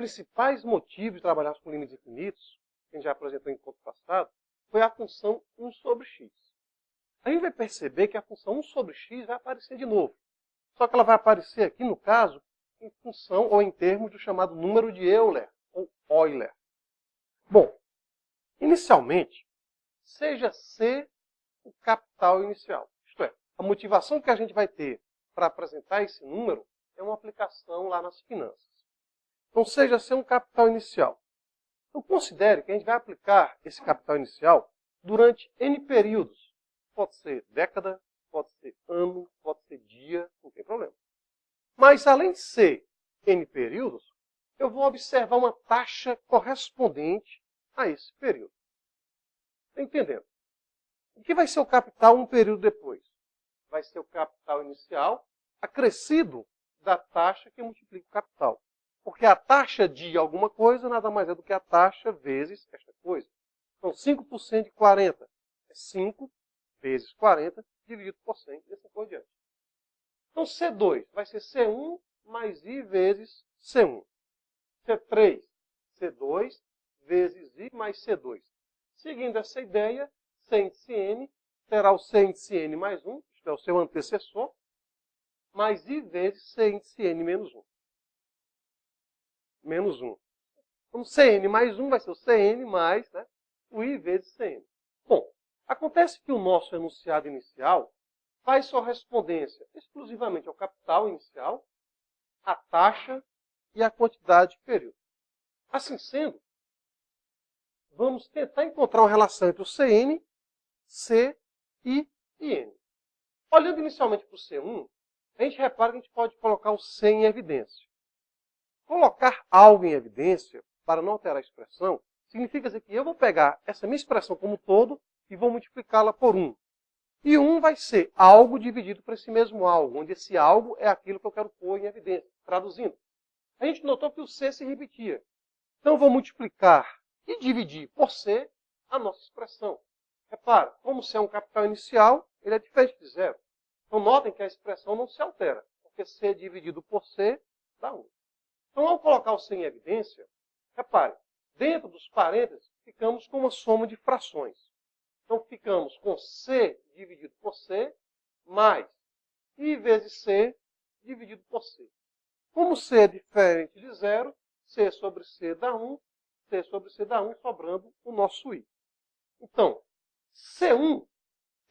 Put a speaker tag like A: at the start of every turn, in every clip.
A: principais motivos de trabalharmos com limites infinitos, que a gente já apresentou em encontro passado, foi a função 1 sobre x. A gente vai perceber que a função 1 sobre x vai aparecer de novo. Só que ela vai aparecer aqui, no caso, em função ou em termos do chamado número de Euler, ou Euler. Bom, inicialmente, seja C o capital inicial. Isto é, a motivação que a gente vai ter para apresentar esse número é uma aplicação lá nas finanças. Então, seja C um capital inicial. Então, considere que a gente vai aplicar esse capital inicial durante N períodos. Pode ser década, pode ser ano, pode ser dia, não tem problema. Mas, além de ser N períodos, eu vou observar uma taxa correspondente a esse período. Está entendendo? O que vai ser o capital um período depois? Vai ser o capital inicial acrescido da taxa que multiplica o capital. Porque a taxa de alguma coisa nada mais é do que a taxa vezes esta coisa. Então, 5% de 40 é 5 vezes 40 dividido por 100 e assim por diante. Então, C2 vai ser C1 mais I vezes C1. C3, C2 vezes I mais C2. Seguindo essa ideia, C índice N terá o C índice N mais 1, isto é, o seu antecessor, mais I vezes C índice N menos 1. Menos 1. Então, Cn mais 1 vai ser o Cn mais o I vezes Cn. Bom, acontece que o nosso enunciado inicial faz correspondência exclusivamente ao capital inicial, à taxa e à quantidade de período. Assim sendo, vamos tentar encontrar uma relação entre o Cn, C, I e N. Olhando inicialmente para o C1, a gente repara que a gente pode colocar o C em evidência. Colocar algo em evidência, para não alterar a expressão, significa dizer que eu vou pegar essa minha expressão como um todo e vou multiplicá-la por 1. E 1 vai ser algo dividido por esse mesmo algo, onde esse algo é aquilo que eu quero pôr em evidência. Traduzindo, a gente notou que o C se repetia. Então eu vou multiplicar e dividir por C a nossa expressão. Repara, como C é um capital inicial, ele é diferente de zero. Então notem que a expressão não se altera, porque C dividido por C dá 1. Então, ao colocar o C em evidência, repare, dentro dos parênteses, ficamos com uma soma de frações. Então, ficamos com C dividido por C, mais I vezes C dividido por C. Como C é diferente de zero, C sobre C dá 1, C sobre C dá 1, sobrando o nosso I. Então, C1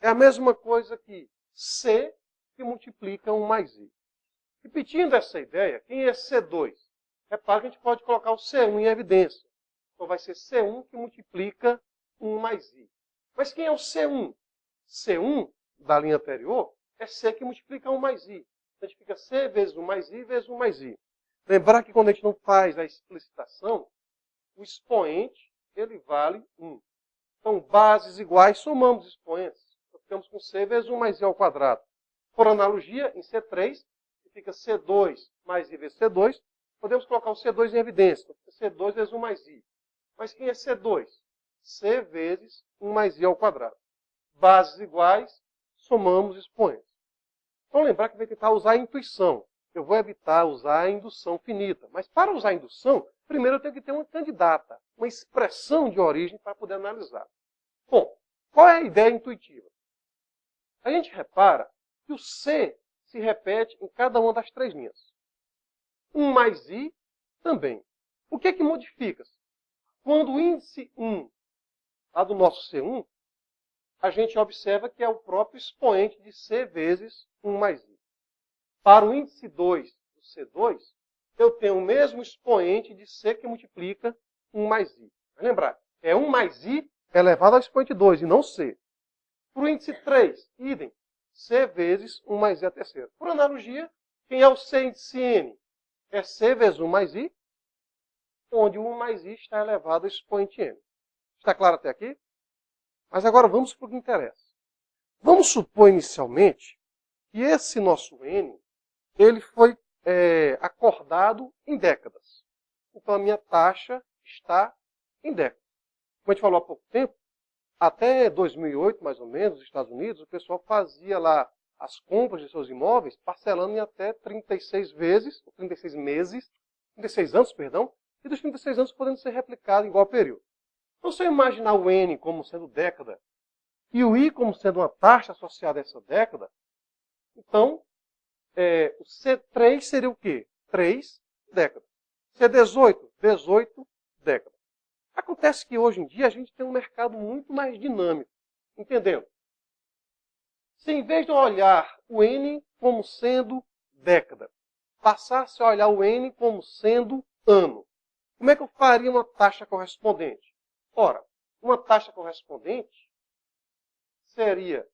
A: é a mesma coisa que C que multiplica 1 mais I. Repetindo essa ideia, quem é C2? Repara que a gente pode colocar o C1 em evidência. Então vai ser C1 que multiplica 1 mais I. Mas quem é o C1? C1 da linha anterior é C que multiplica 1 mais I. Então a gente fica C vezes 1 mais I vezes 1 mais I. Lembrar que quando a gente não faz a explicitação, o expoente ele vale 1. Então bases iguais, somamos expoentes. Então ficamos com C vezes 1 mais I ao quadrado. Por analogia, em C3, fica C2 mais I vezes C2. Podemos colocar o C2 em evidência. C2 vezes 1 mais I. Mas quem é C2? C vezes 1 mais I ao quadrado. Bases iguais, somamos expoentes. Então lembrar que vai tentar usar a intuição. Eu vou evitar usar a indução finita. Mas para usar a indução, primeiro eu tenho que ter uma candidata, uma expressão de origem para poder analisar. Bom, qual é a ideia intuitiva? A gente repara que o C se repete em cada uma das três linhas. 1 mais I também. O que é que modifica-se? Quando o índice 1 lá do nosso C1, a gente observa que é o próprio expoente de C vezes 1 mais I. Para o índice 2 do C2, eu tenho o mesmo expoente de C que multiplica 1 mais I. Vai lembrar, é 1 mais I elevado ao expoente 2 e não C. Para o índice 3, idem, C vezes 1 mais I a terceira. Por analogia, quem é o C índice N? É C vezes 1 mais I, onde o 1 mais I está elevado ao expoente N. Está claro até aqui? Mas agora vamos para o que interessa. Vamos supor inicialmente que esse nosso N ele foi acordado em décadas. Então a minha taxa está em décadas. Como a gente falou há pouco tempo, até 2008, mais ou menos, nos Estados Unidos, o pessoal fazia lá as compras de seus imóveis parcelando em até 36 vezes, 36 meses, 36 anos, perdão, e dos 36 anos podendo ser replicado em igual período. Então, se eu imaginar o N como sendo década e o I como sendo uma taxa associada a essa década, então, o C3 seria o quê? 3 décadas. C18, 18 décadas. Acontece que hoje em dia a gente tem um mercado muito mais dinâmico. Entendendo? Se em vez de olhar o N como sendo década, passasse a olhar o N como sendo ano, como é que eu faria uma taxa correspondente? Ora, uma taxa correspondente seria,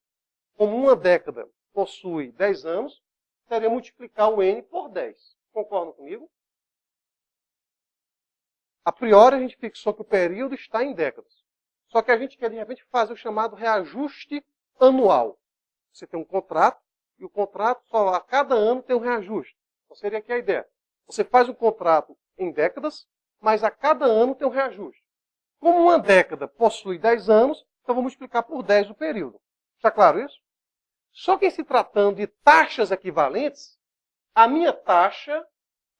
A: como uma década possui 10 anos, seria multiplicar o N por 10. Concordam comigo? A priori, a gente fixou que o período está em décadas. Só que a gente quer, de repente, fazer o chamado reajuste anual. Você tem um contrato, e o contrato só a cada ano tem um reajuste. Então seria aqui a ideia. Você faz um contrato em décadas, mas a cada ano tem um reajuste. Como uma década possui 10 anos, então vou multiplicar por 10 o período. Está claro isso? Só que em se tratando de taxas equivalentes, a minha taxa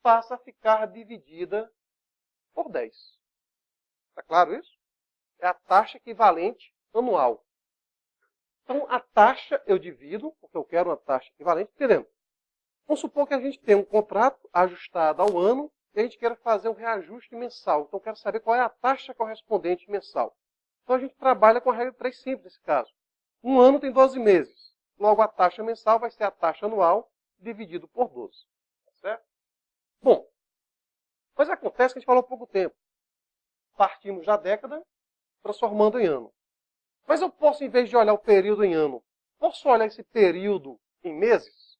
A: passa a ficar dividida por 10. Está claro isso? É a taxa equivalente anual. Então, a taxa eu divido, porque eu quero uma taxa equivalente, entendendo? Vamos supor que a gente tem um contrato ajustado ao ano e a gente quer fazer um reajuste mensal. Então, eu quero saber qual é a taxa correspondente mensal. Então, a gente trabalha com a regra 3 simples nesse caso. Um ano tem 12 meses. Logo, a taxa mensal vai ser a taxa anual dividido por 12. Certo? Bom, mas acontece que a gente falou há pouco tempo. Partimos da década, transformando em ano. Mas eu posso, em vez de olhar o período em ano, posso olhar esse período em meses?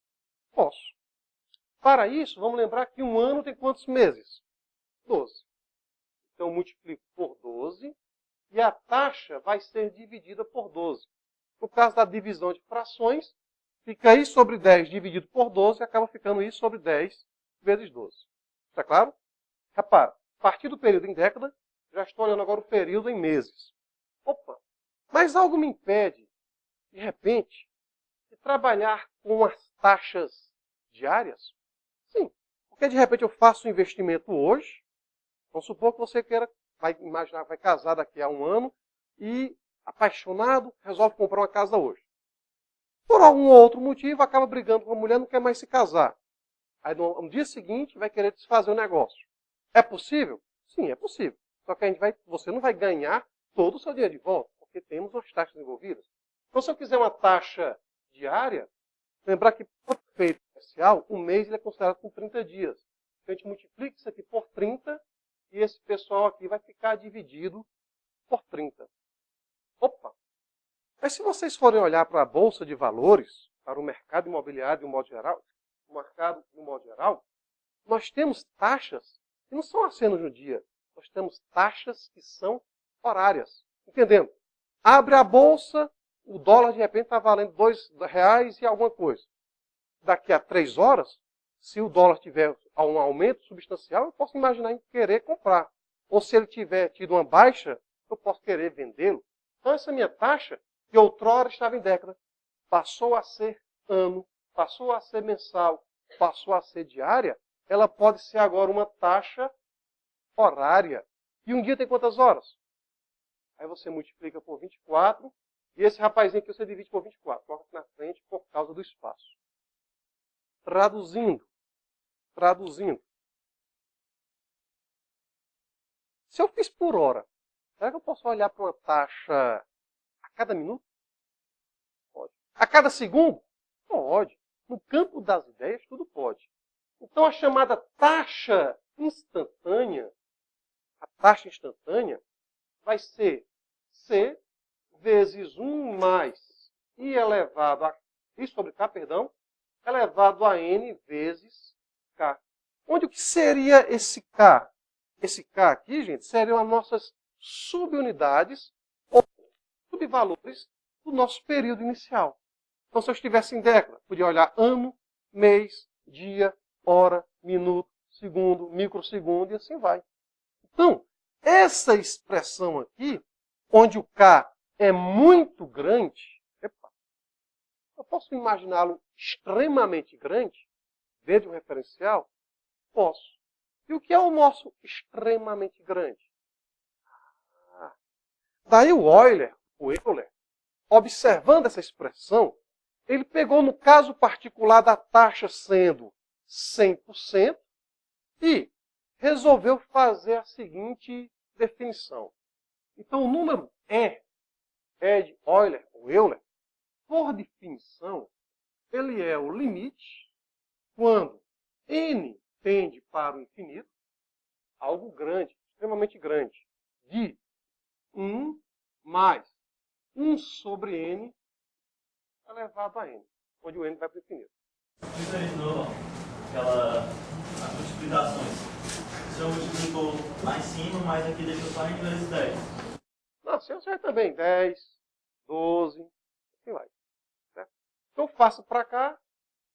A: Posso. Para isso, vamos lembrar que um ano tem quantos meses? 12. Então, eu multiplico por 12 e a taxa vai ser dividida por 12. No caso da divisão de frações, fica I sobre 10 dividido por 12 e acaba ficando I sobre 10 vezes 12. Está claro? Repara, a partir do período em década, já estou olhando agora o período em meses. Opa! Mas algo me impede, de repente, de trabalhar com as taxas diárias? Sim, porque de repente eu faço um investimento hoje, vamos supor que você vai imaginar, vai casar daqui a um ano e, apaixonado, resolve comprar uma casa hoje. Por algum outro motivo, acaba brigando com a mulher, não quer mais se casar. Aí no dia seguinte vai querer desfazer o negócio. É possível? Sim, é possível. Só que você não vai ganhar todo o seu dinheiro de volta, porque temos as taxas envolvidas. Então, se eu quiser uma taxa diária, lembrar que, por efeito especial, um mês ele é considerado com 30 dias. Então, a gente multiplica isso aqui por 30 e esse pessoal aqui vai ficar dividido por 30. Opa! Mas se vocês forem olhar para a Bolsa de Valores, para o mercado imobiliário de um modo geral, nós temos taxas que não são apenas no dia. Nós temos taxas que são horárias. Entendendo? Abre a bolsa, o dólar de repente está valendo R$2 e alguma coisa. Daqui a 3 horas, se o dólar tiver um aumento substancial, eu posso imaginar em querer comprar. Ou se ele tiver tido uma baixa, eu posso querer vendê-lo. Então essa minha taxa, que outrora estava em década, passou a ser ano, passou a ser mensal, passou a ser diária, ela pode ser agora uma taxa horária. E um dia tem quantas horas? Aí você multiplica por 24, e esse rapazinho aqui você divide por 24. Coloca aqui na frente por causa do espaço. Traduzindo. Se eu fiz por hora, será que eu posso olhar para uma taxa a cada minuto? Pode. A cada segundo? Pode. No campo das ideias, tudo pode. Então, a chamada taxa instantânea, vai ser C vezes 1 mais I elevado a I sobre K, elevado a N vezes K. Onde o que seria esse K? Esse K aqui, gente, seriam as nossas subunidades ou subvalores do nosso período inicial. Então, se eu estivesse em década, podia olhar ano, mês, dia, hora, minuto, segundo, microsegundo e assim vai. Então, essa expressão aqui, onde o K é muito grande, eu posso imaginá-lo extremamente grande, dentro de um referencial? Posso. E o que é o nosso extremamente grande? Daí o Euler, observando essa expressão, ele pegou no caso particular da taxa sendo 100% e resolveu fazer a seguinte definição. Então o número E de Euler, ou Euler, por definição, ele é o limite quando n tende para o infinito, algo grande, extremamente grande, de 1 mais 1 sobre n elevado a n, onde o n vai para o infinito.
B: Isso aí de novo, as multiplicações. Se eu multiplico lá em cima, mas aqui deixa só em vezes 10.
A: Não, se eu acertar também 10, 12, assim vai. Certo? Então eu faço para cá,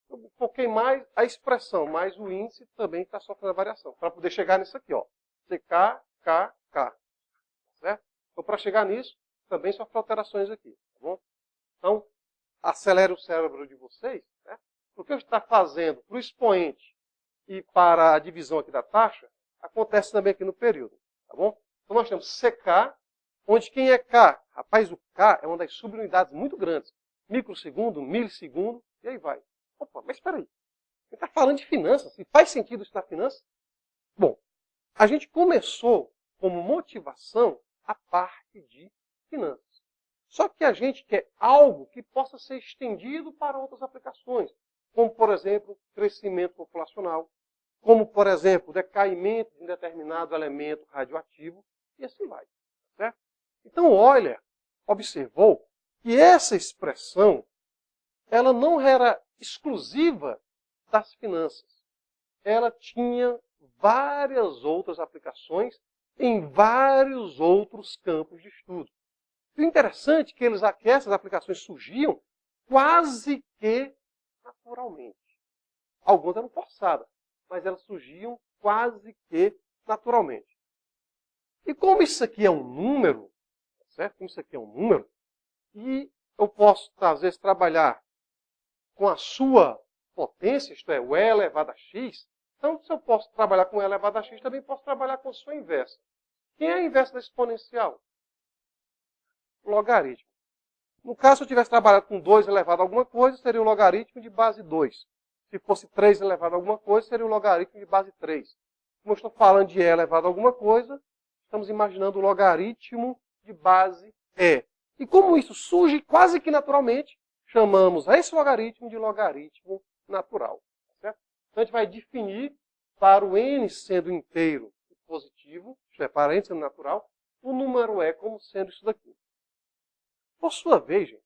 A: eu foquei mais a expressão, mas o índice também está sofrendo a variação. Para poder chegar nisso aqui, ó. CK, K, K. Certo? Então para chegar nisso, também sofre alterações aqui. Tá bom? Então, acelere o cérebro de vocês. Né? O que eu estou fazendo para o expoente e para a divisão aqui da taxa, acontece também aqui no período. Tá bom? Então nós temos CK, onde quem é K? Rapaz, o K é uma das subunidades muito grandes. Microsegundo, milissegundo, e aí vai. Opa, mas espera aí. Ele está falando de finanças. E faz sentido estudar finanças? Bom, a gente começou como motivação a parte de finanças. Só que a gente quer algo que possa ser estendido para outras aplicações, como, por exemplo, crescimento populacional, como, por exemplo, decaimento de um determinado elemento radioativo, e assim vai. Certo? Então, Euler observou que essa expressão ela não era exclusiva das finanças. Ela tinha várias outras aplicações em vários outros campos de estudo. O interessante é que essas aplicações surgiam quase que naturalmente. Algumas eram forçadas, mas elas surgiam quase que naturalmente. E como isso aqui é um número, certo? Como isso aqui é um número, e eu posso, às vezes, trabalhar com a sua potência, isto é, o e elevado a x, então se eu posso trabalhar com e elevado a x, também posso trabalhar com a sua inversa. Quem é a inversa da exponencial? Logaritmo. No caso, se eu tivesse trabalhado com 2 elevado a alguma coisa, seria o logaritmo de base 2. Se fosse 3 elevado a alguma coisa, seria o logaritmo de base 3. Como eu estou falando de e elevado a alguma coisa, estamos imaginando o logaritmo de base e. E como isso surge quase que naturalmente, chamamos a esse logaritmo de logaritmo natural. Certo? Então a gente vai definir para o n sendo inteiro e positivo, isto é, para n sendo natural, o número e como sendo isso daqui. Por sua vez, gente,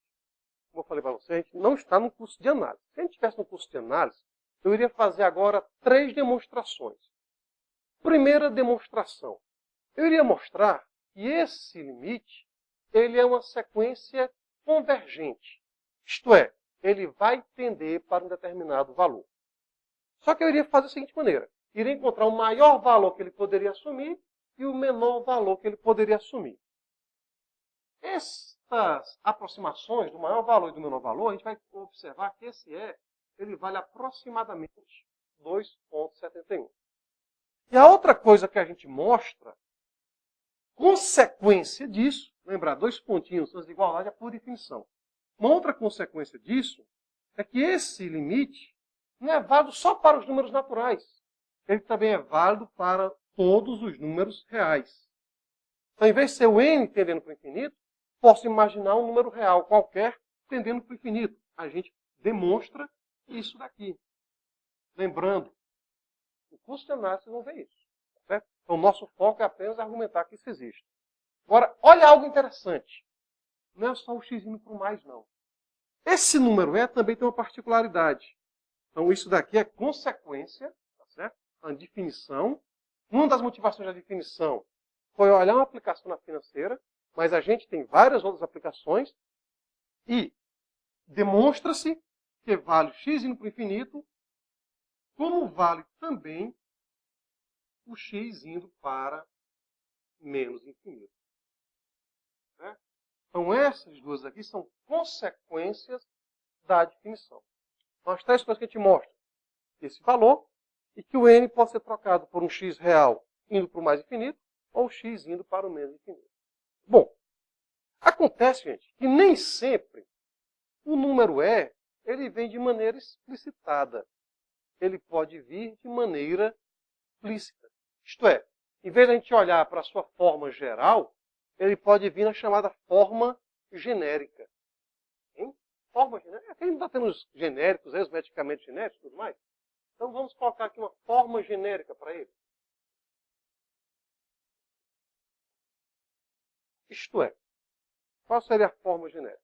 A: como eu falei para você, a gente não está no curso de análise. Se a gente estivesse no curso de análise, eu iria fazer agora 3 demonstrações. Primeira demonstração. Eu iria mostrar que esse limite ele é uma sequência convergente. Isto é, ele vai tender para um determinado valor. Só que eu iria fazer da seguinte maneira. Iria encontrar o maior valor que ele poderia assumir e o menor valor que ele poderia assumir. Estas aproximações do maior valor e do menor valor, a gente vai observar que esse ele vale aproximadamente 2,71. E a outra coisa que a gente mostra, consequência disso, lembrar, 2 pontinhos, são as igualdades por definição. Uma outra consequência disso é que esse limite não é válido só para os números naturais. Ele também é válido para todos os números reais. Então, em vez de ser o n tendendo para o infinito, posso imaginar um número real qualquer tendendo para o infinito. A gente demonstra isso daqui. Lembrando, no curso de análise vocês vão ver isso. Certo? Então, o nosso foco é apenas argumentar que isso existe. Agora, olha algo interessante. Não é só o x indo para o mais, não. Esse número e também tem uma particularidade. Então, isso daqui é consequência, tá certo? A definição. Uma das motivações da definição foi olhar uma aplicação na financeira, mas a gente tem várias outras aplicações e demonstra-se que vale x indo para o infinito, como vale também o x indo para menos infinito. Né? Então, essas duas aqui são consequências da definição. Então, as 3 coisas que a gente mostra. Esse valor, e que o n pode ser trocado por um x real indo para o mais infinito ou x indo para o menos infinito. Bom, acontece, gente, que nem sempre o número e ele vem de maneira explicitada. Ele pode vir de maneira implícita. Isto é, em vez de a gente olhar para a sua forma geral, ele pode vir na chamada forma genérica. Hein? Forma genérica? Aqui a gente está tendo os genéricos, os medicamentos genéricos e tudo mais. Então vamos colocar aqui uma forma genérica para ele. Isto é, qual seria a forma genérica?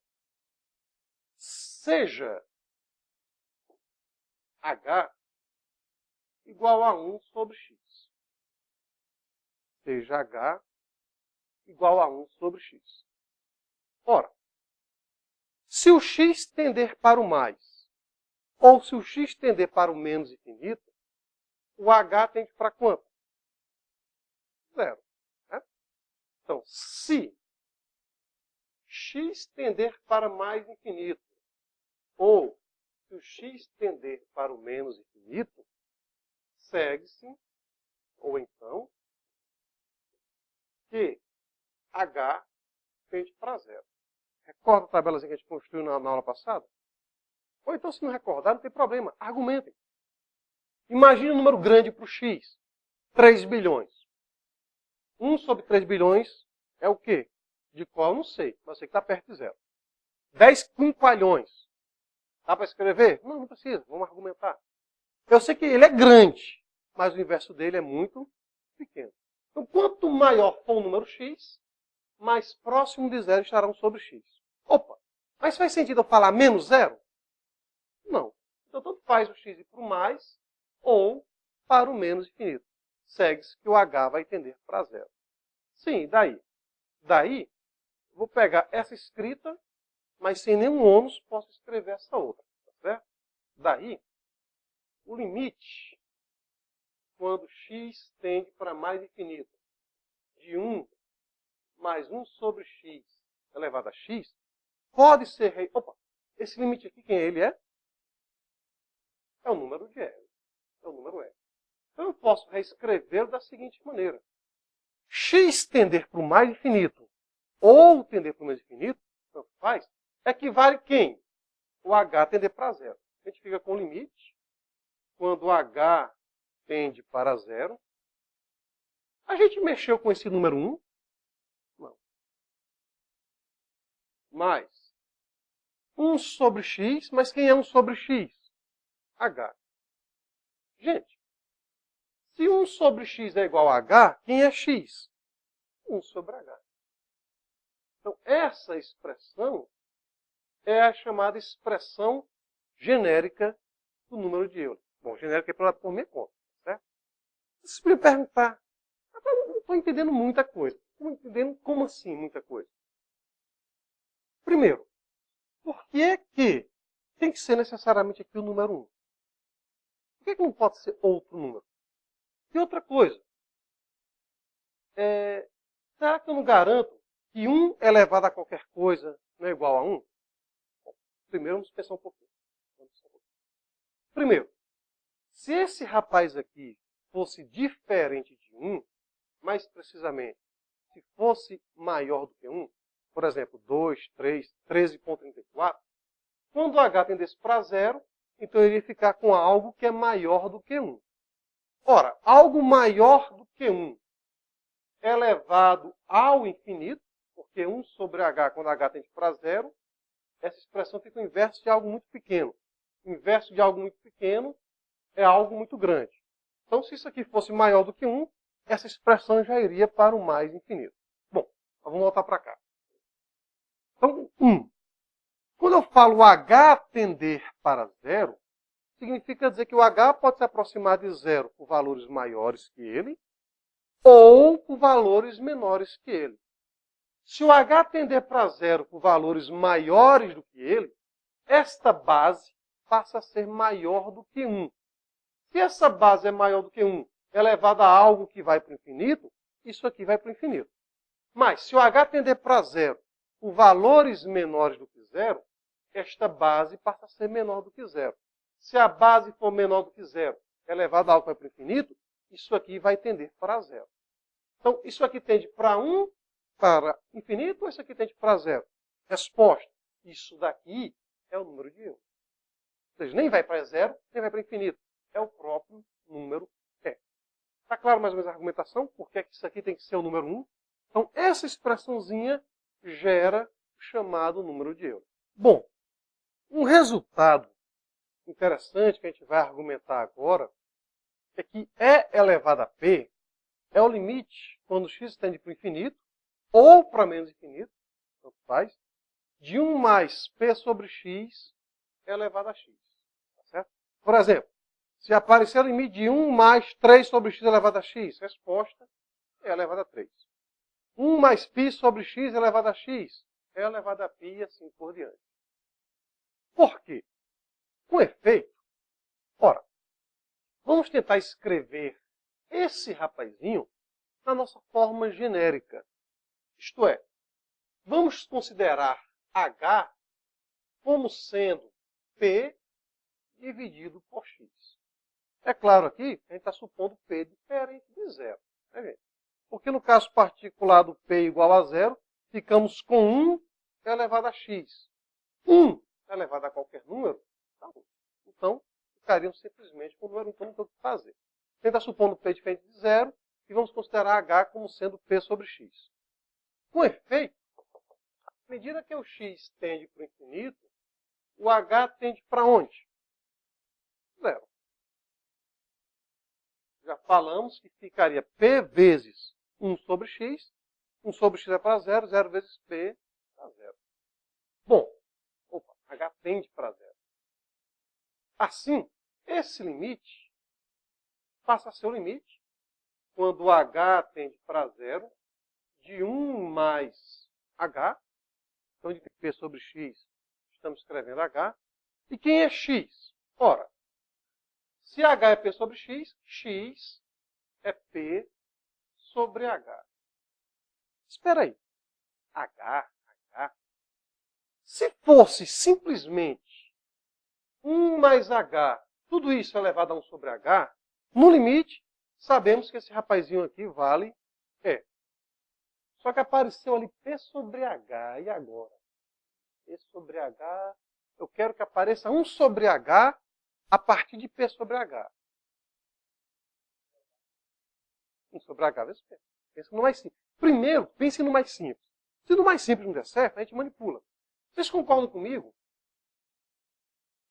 A: Seja H igual a 1 sobre x. Seja H igual a 1 sobre x. Ora, se o x tender para o mais, ou se o x tender para o menos infinito, o H tende para quanto? 0. Né? Então, se x tender para mais infinito, ou se o x tender para o menos infinito, segue-se, ou então, que H tende para 0. Recorda a tabelazinha que a gente construiu na aula passada? Ou então, se não recordar, não tem problema. Argumentem. Imagine um número grande para o x. 3 bilhões. 1 sobre 3 bilhões é o quê? De qual eu não sei, mas eu sei que está perto de 0. 10 quinqualhões. Dá para escrever? Não, não precisa. Vamos argumentar. Eu sei que ele é grande, mas o inverso dele é muito pequeno. Então, quanto maior for o número x, mais próximo de 0 estará 1 sobre x. Opa, mas faz sentido eu falar menos 0? Não. Então, tanto faz o x ir para o mais ou para o menos infinito. Segue-se que o h vai tender para 0. Sim, daí? Daí, vou pegar essa escrita, mas sem nenhum ônus, posso escrever essa outra. Tá certo? Daí, o limite, quando x tende para mais infinito, de 1 mais 1 sobre x elevado a x, pode ser... Opa, esse limite aqui, quem ele é? É o número de L. É o número L. Então eu posso reescrever da seguinte maneira. X tender para o mais infinito ou tender para o menos infinito, tanto faz, equivale quem? O h tender para 0. A gente fica com o limite. Quando o h tende para 0. A gente mexeu com esse número 1? Não. Mais 1 sobre x, mas quem é 1 sobre x? H. Gente, se 1 sobre x é igual a h, quem é x? 1 sobre h. Então, essa expressão é a chamada expressão genérica do número de Euler. Bom, genérica é por minha conta, certo? Você pode perguntar, eu não estou entendendo muita coisa. Estou entendendo como assim muita coisa? Primeiro, por que tem que ser necessariamente aqui o número 1? Por que não pode ser outro número? E outra coisa, será que eu não garanto que 1 elevado a qualquer coisa não é igual a 1? Bom, primeiro vamos pensar um pouquinho. Primeiro, se esse rapaz aqui fosse diferente de 1, mais precisamente, se fosse maior do que 1, por exemplo, 2, 3, 13,34, quando o h tendesse para 0, então eu iria ficar com algo que é maior do que 1. Ora, algo maior do que 1 elevado ao infinito, porque 1 sobre h, quando h tende para 0, essa expressão fica o inverso de algo muito pequeno. O inverso de algo muito pequeno é algo muito grande. Então, se isso aqui fosse maior do que 1, essa expressão já iria para o mais infinito. Bom, vamos voltar para cá. Então, 1. Quando eu falo h tender para 0, significa dizer que o h pode se aproximar de 0 por valores maiores que ele, ou por valores menores que ele. Se o h tender para 0 por valores maiores do que ele, esta base passa a ser maior do que 1. Se essa base é maior do que 1, elevada a algo que vai para o infinito, isso aqui vai para o infinito. Mas, se o h tender para 0 por valores menores do que 0, esta base passa a ser menor do que 0. Se a base for menor do que 0, elevado a algo que vai para o infinito, isso aqui vai tender para zero. Então, isso aqui tende para 1, para infinito, ou isso aqui tende para zero? Resposta. Isso daqui é o número de Euler. Ou seja, nem vai para zero, nem vai para infinito. É o próprio número E. Está claro mais ou menos a argumentação? Por que isso aqui tem que ser o número 1? Então, essa expressãozinha gera o chamado número de Euler. Bom, um resultado interessante que a gente vai argumentar agora é que E elevado a P é o limite quando x tende para o infinito ou para menos infinito, tanto faz, de 1 mais P sobre x elevado a x. Tá certo? Por exemplo, se aparecer o limite de 1 mais 3 sobre x elevado a x, resposta é elevado a 3. 1 mais π sobre x elevado a x é elevado a π e assim por diante. Por quê? Com efeito, ora, vamos tentar escrever esse rapazinho na nossa forma genérica. Isto é, vamos considerar h como sendo p dividido por x. É claro aqui que a gente está supondo p diferente de zero. Né, gente? Porque no caso particular do p igual a zero, ficamos com 1 elevado a x. 1 elevado a qualquer número, tá bom. Então, ficaríamos simplesmente com o número 1, então não tem o que fazer. A gente está supondo p diferente de zero e vamos considerar h como sendo p sobre x. Com efeito, à medida que o x tende para o infinito, o h tende para onde? Zero. Já falamos que ficaria p vezes 1 sobre x. 1 sobre x é para zero, 0 vezes p para zero. Bom, h tende para zero. Assim, esse limite passa a ser o limite quando o h tende para zero de 1 mais h. Então, de p sobre x, estamos escrevendo h. E quem é x? Ora, se h é p sobre x, x é p sobre h. Espera aí. H. Se fosse simplesmente 1 mais h, tudo isso elevado a 1 sobre h, no limite, sabemos que esse rapazinho aqui vale E. Só que apareceu ali P sobre H. E agora? P sobre H. Eu quero que apareça 1 sobre H a partir de P sobre H. 1 sobre H vezes P. Pensa no mais simples. Primeiro, pense no mais simples. Se no mais simples não der certo, a gente manipula. Vocês concordam comigo?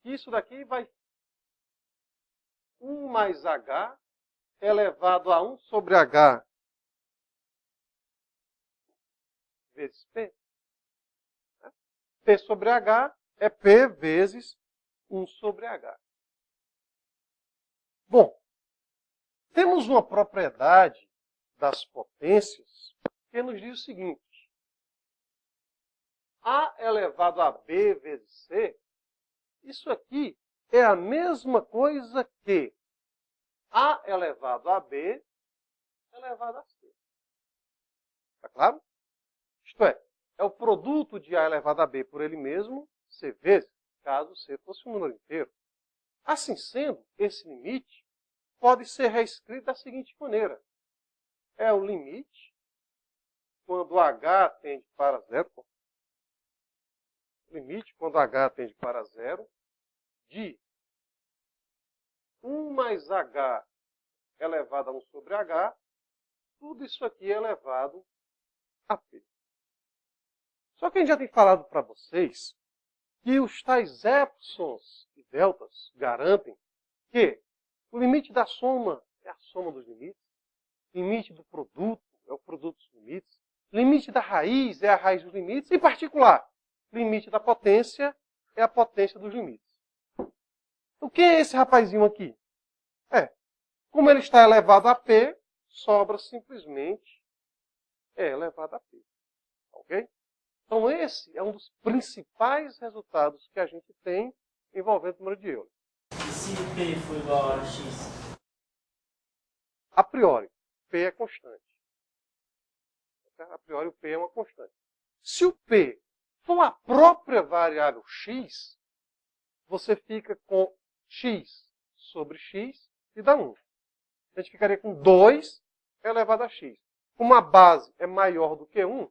A: Que isso daqui vai 1 mais H elevado a 1 sobre H vezes P. P sobre H é P vezes 1 sobre H. Bom, temos uma propriedade das potências que nos diz o seguinte. A elevado a B vezes C, isso aqui é a mesma coisa que A elevado a B elevado a C. Está claro? Isto é o produto de A elevado a B por ele mesmo, C vezes, caso C fosse um número inteiro. Assim sendo, esse limite pode ser reescrito da seguinte maneira. É o limite quando H tende para zero. Limite quando H tende para zero de 1 mais H elevado a 1 sobre H, tudo isso aqui é elevado a P. Só que a gente já tem falado para vocês que os tais epsilons e deltas garantem que o limite da soma é a soma dos limites, limite do produto é o produto dos limites, limite da raiz é a raiz dos limites, em particular, limite da potência é a potência dos limites. O que é esse rapazinho aqui? Como ele está elevado a P, sobra simplesmente E elevado a P. Ok? Então esse é um dos principais resultados que a gente tem envolvendo o número de Euler.
B: E se P for igual a X?
A: A priori, P é constante. A priori, o P é uma constante. Se o P for a própria variável X, você fica com X sobre X que dá 1. A gente ficaria com 2 elevado a x. Como a base é maior do que 1,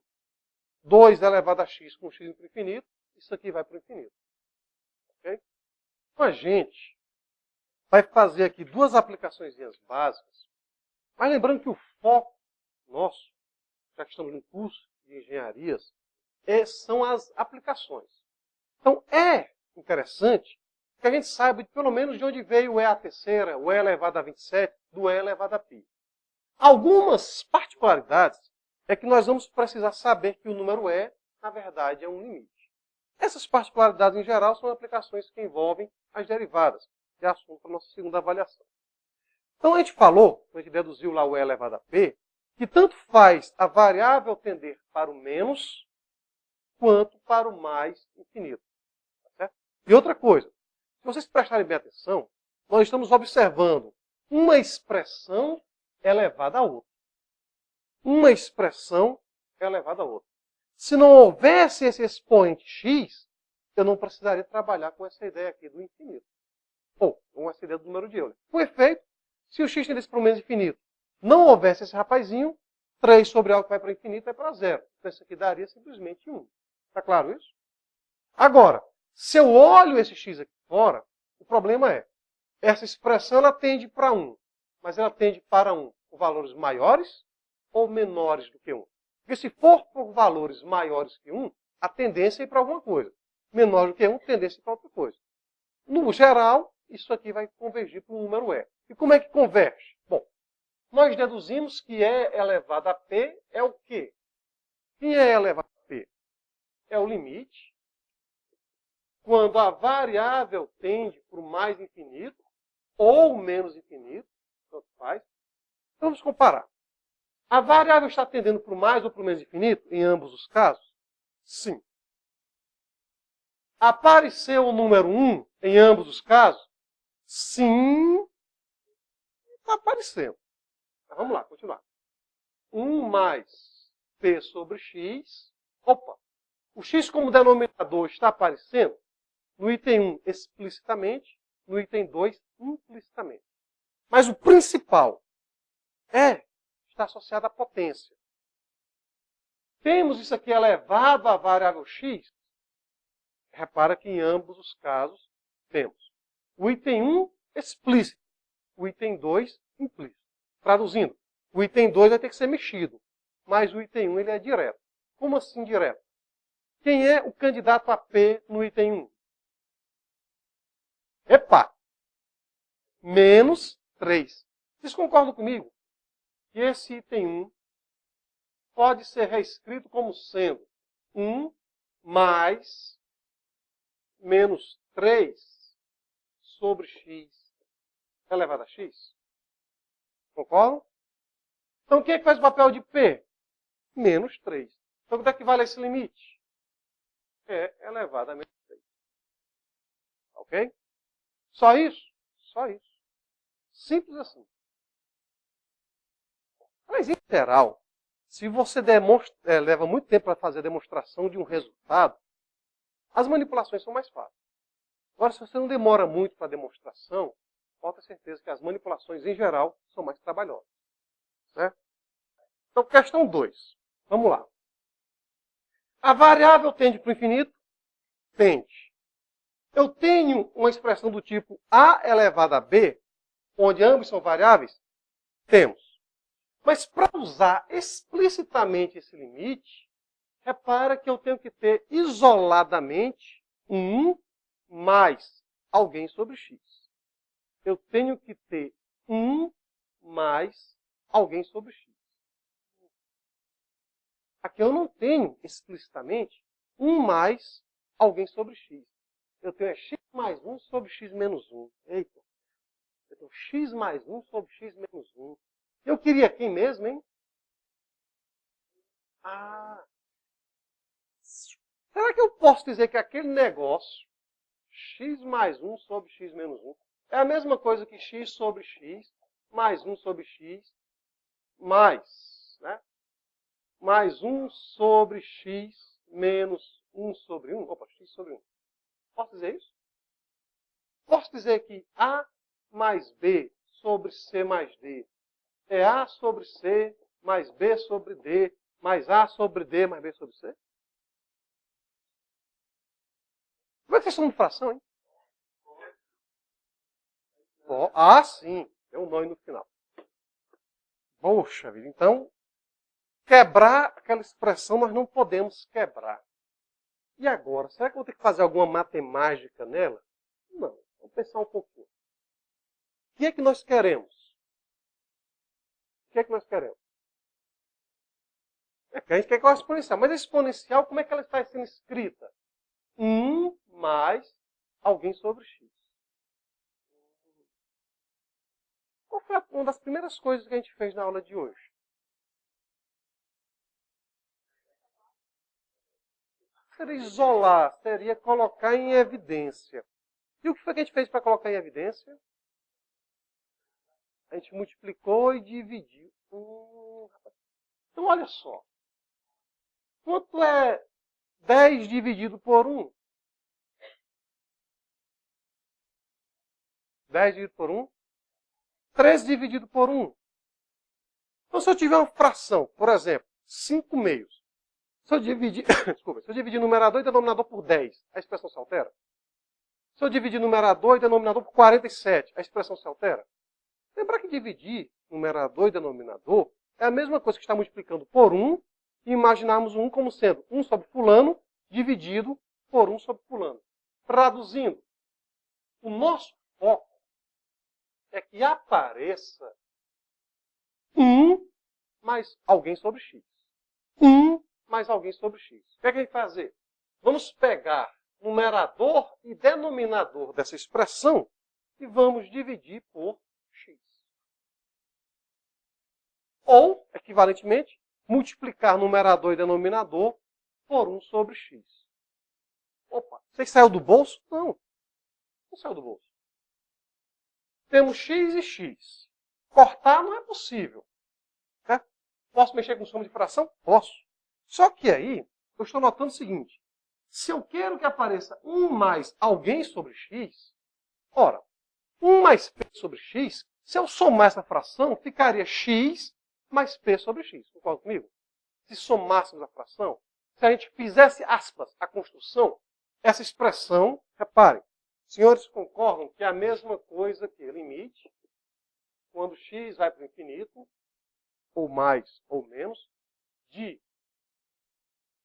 A: 2 elevado a x com x para o infinito, isso aqui vai para o infinito. Okay? Então a gente vai fazer aqui duas aplicações básicas, mas lembrando que o foco nosso, já que estamos no curso de engenharias, são as aplicações. Então é interessante que a gente saiba pelo menos de onde veio o e à terceira, o e elevado a 27, do e elevado a π. Algumas particularidades é que nós vamos precisar saber que o número e, na verdade, é um limite. Essas particularidades, em geral, são aplicações que envolvem as derivadas, que é assunto para a nossa segunda avaliação. Então, a gente falou, a gente deduziu lá o e elevado a p, que tanto faz a variável tender para o menos, quanto para o mais infinito. Tá certo? E outra coisa, se vocês prestarem bem atenção, nós estamos observando uma expressão elevada a outra. Uma expressão elevada a outra. Se não houvesse esse expoente x, eu não precisaria trabalhar com essa ideia aqui do infinito. Ou com essa ideia do número de Euler. Com efeito, se o x tendesse para o menos infinito, não houvesse esse rapazinho, 3 sobre algo que vai para o infinito vai para 0. Então isso aqui daria simplesmente 1. Está claro isso? Agora, se eu olho esse x aqui fora, o problema é, essa expressão ela tende para 1, mas ela tende para 1 por valores maiores ou menores do que 1? Porque se for por valores maiores que 1, a tendência é ir para alguma coisa. Menor do que 1, tendência é para outra coisa. No geral, isso aqui vai convergir para o número e. E como é que converge? Bom, nós deduzimos que e elevado a p é o quê? Que e elevado a p é o limite quando a variável tende para o mais infinito ou menos infinito, tanto faz. Então, vamos comparar. A variável está tendendo para o mais ou para o menos infinito em ambos os casos? Sim. Apareceu o número 1 em ambos os casos? Sim. Está aparecendo. Então, vamos lá, continuar. 1 mais p sobre x. Opa! O x como denominador está aparecendo no item 1 explicitamente, no item 2 implicitamente. Mas o principal está associado à potência. Temos isso aqui elevado à variável x. Repara que em ambos os casos temos o item 1 explícito, o item 2 implícito. Traduzindo, o item 2 vai ter que ser mexido, mas o item 1 ele é direto. Como assim direto? Quem é o candidato a P no item 1? Epa! Menos 3. Vocês concordam comigo? Que esse item 1 pode ser reescrito como sendo 1 mais menos 3 sobre x elevado a x. Concordam? Então, o que é que faz o papel de P? Menos 3. Então, quanto é que vale esse limite? É elevado a menos 3. Ok? Só isso? Só isso. Simples assim. Mas, em geral, se você leva muito tempo para fazer a demonstração de um resultado, as manipulações são mais fáceis. Agora, se você não demora muito para a demonstração, pode ter certeza que as manipulações, em geral, são mais trabalhosas. Certo? Então, questão 2. Vamos lá. A variável tende para o infinito? Tende. Eu tenho uma expressão do tipo a elevado a b, onde ambos são variáveis? Temos. Mas para usar explicitamente esse limite, repara que eu tenho que ter isoladamente 1 mais alguém sobre x. Eu tenho que ter 1 mais alguém sobre x. Aqui eu não tenho explicitamente 1 mais alguém sobre x. Eu tenho x mais 1 sobre x menos 1. Eita! Eu tenho x mais 1 sobre x menos 1. Eu queria quem mesmo, hein? Será que eu posso dizer que aquele negócio, x mais 1 sobre x menos 1, é a mesma coisa que x sobre x, mais 1 sobre x, mais, né? Mais 1 sobre x menos 1 sobre 1? Opa, x sobre 1. Posso dizer isso? Posso dizer que a mais b sobre C mais D. É A sobre C mais B sobre D, mais A sobre D mais B sobre C? Como é que vocês chamam de fração, hein? Ah, sim. Tem um nó no final. Poxa vida. Então, quebrar aquela expressão nós não podemos quebrar. E agora? Será que eu vou ter que fazer alguma matemática nela? Não. Vamos pensar um pouquinho. O que é que nós queremos? O que é que nós queremos? É que a gente quer que ela exponencial. Mas a exponencial, como é que ela está sendo escrita? 1 mais alguém sobre x. Qual foi uma das primeiras coisas que a gente fez na aula de hoje? Seria isolar, seria colocar em evidência. E o que foi que a gente fez para colocar em evidência? A gente multiplicou e dividiu. Então, olha só. Quanto é 10 dividido por 1? 10 dividido por 1? 13 dividido por 1. Então, se eu tiver uma fração, por exemplo, 5 meios. Se eu dividir, desculpa, se eu dividir numerador e denominador por 10, a expressão se altera? Se eu dividir numerador e denominador por 47, a expressão se altera? Lembrar que dividir numerador e denominador é a mesma coisa que estar multiplicando por 1 e imaginarmos o 1 como sendo 1 sobre fulano dividido por 1 sobre fulano. Traduzindo, o nosso foco é que apareça 1 mais alguém sobre x. 1 mais alguém sobre x. O que é que a gente vai fazer? Vamos pegar numerador e denominador dessa expressão e vamos dividir por x. Ou, equivalentemente, multiplicar numerador e denominador por 1 sobre x. Opa, vocês saiu do bolso? Não. Não saiu do bolso. Temos x e x. Cortar não é possível. Né? Posso mexer com soma de fração? Posso. Só que aí, eu estou notando o seguinte. Se eu quero que apareça 1 mais alguém sobre x, ora, 1 mais p sobre x, se eu somar essa fração, ficaria x mais p sobre x. Concorda comigo? Se somássemos a fração, se a gente fizesse, aspas, a construção, essa expressão, reparem, os senhores concordam que é a mesma coisa que limite, quando x vai para o infinito, ou mais ou menos, de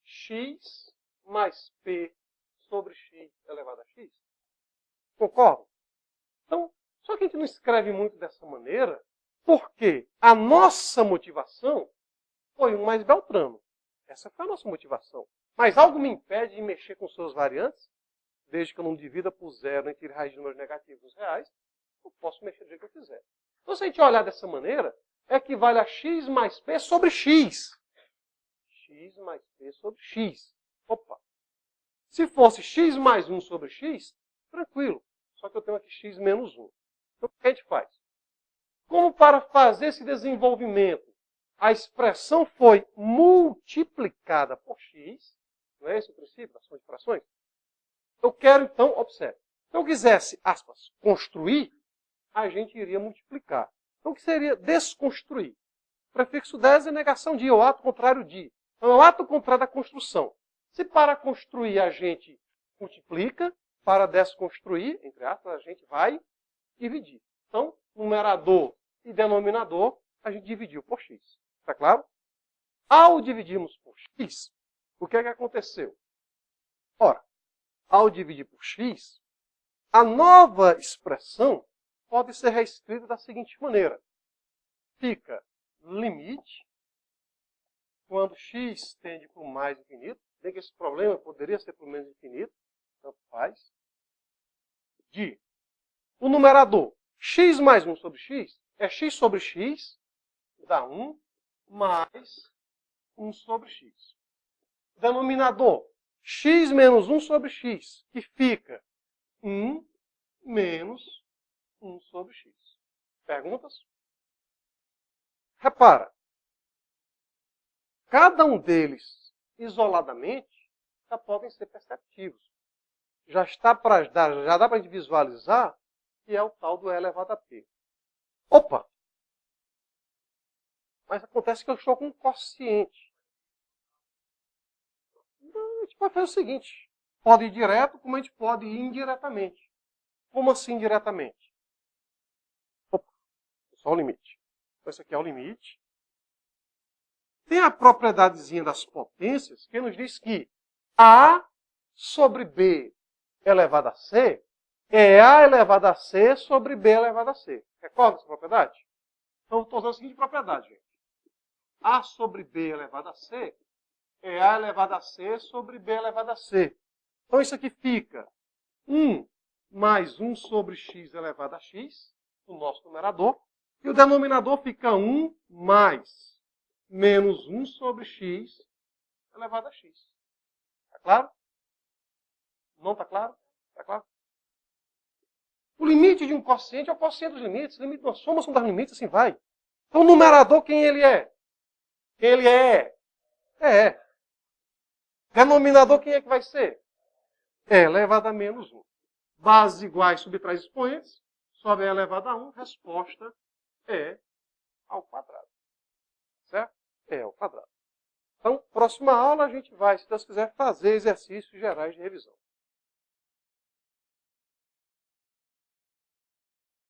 A: x mais p sobre x elevado a x. Concordam? Então, só que a gente não escreve muito dessa maneira, porque a nossa motivação foi 1 mais Beltrano. Essa foi a nossa motivação. Mas algo me impede de mexer com suas variantes, desde que eu não divida por zero nem tire raiz de números negativos nos reais, eu posso mexer do jeito que eu quiser. Então, se a gente olhar dessa maneira, equivale a x mais p sobre x. X mais p sobre x. Opa! Se fosse x mais 1 sobre x, tranquilo. Só que eu tenho aqui x menos 1. Então, o que a gente faz? Como para fazer esse desenvolvimento, a expressão foi multiplicada por x, não é esse o princípio das frações? Eu quero, então, observe, se eu quisesse, aspas, construir, a gente iria multiplicar. Então, o que seria desconstruir? O prefixo des é negação de, ou ato contrário de. Então, é o ato contrário da construção. Se para construir a gente multiplica, para desconstruir, entre aspas, a gente vai dividir. Então, numerador e denominador, a gente dividiu por x. Está claro? Ao dividirmos por x, o que é que aconteceu? Ora, ao dividir por x, a nova expressão pode ser reescrita da seguinte maneira. Fica limite, quando x tende para o mais infinito, bem que esse problema poderia ser para o menos infinito, tanto faz, de o numerador x mais 1 sobre x é x sobre x, dá 1, mais 1 sobre x. Denominador, x menos 1 sobre x, que fica 1 menos 1 sobre x. Perguntas? Repara, cada um deles, isoladamente, já podem ser perceptivos. Já dá para a gente visualizar que é o tal do E elevado a P. Opa! Mas acontece que eu estou com um quociente. Então, a gente pode fazer o seguinte. Pode ir direto, como a gente pode ir indiretamente. Como assim indiretamente? Opa, só o limite. Então, esse aqui é o limite. Tem a propriedadezinha das potências, que nos diz que A sobre B elevado a C é A elevado a C sobre B elevado a C. Recorda essa propriedade? Então, eu estou usando a seguinte propriedade, gente. A sobre B elevado a C é A elevado a C sobre B elevado a C. Então, isso aqui fica 1 mais 1 sobre x elevado a x, o nosso numerador. E o denominador fica 1 mais menos 1 sobre x elevado a x. Está claro? Não está claro? Está claro? O limite de um quociente é o quociente dos limites. O limite de uma soma são das limites, assim vai. Então, o numerador, quem ele é? Quem ele é? É. Denominador, quem é que vai ser? É elevado a menos 1. Bases iguais subtrai expoentes. Sobe E elevado a 1. Resposta é ao quadrado. Certo? É ao quadrado. Então, próxima aula a gente vai, se Deus quiser, fazer exercícios gerais de revisão.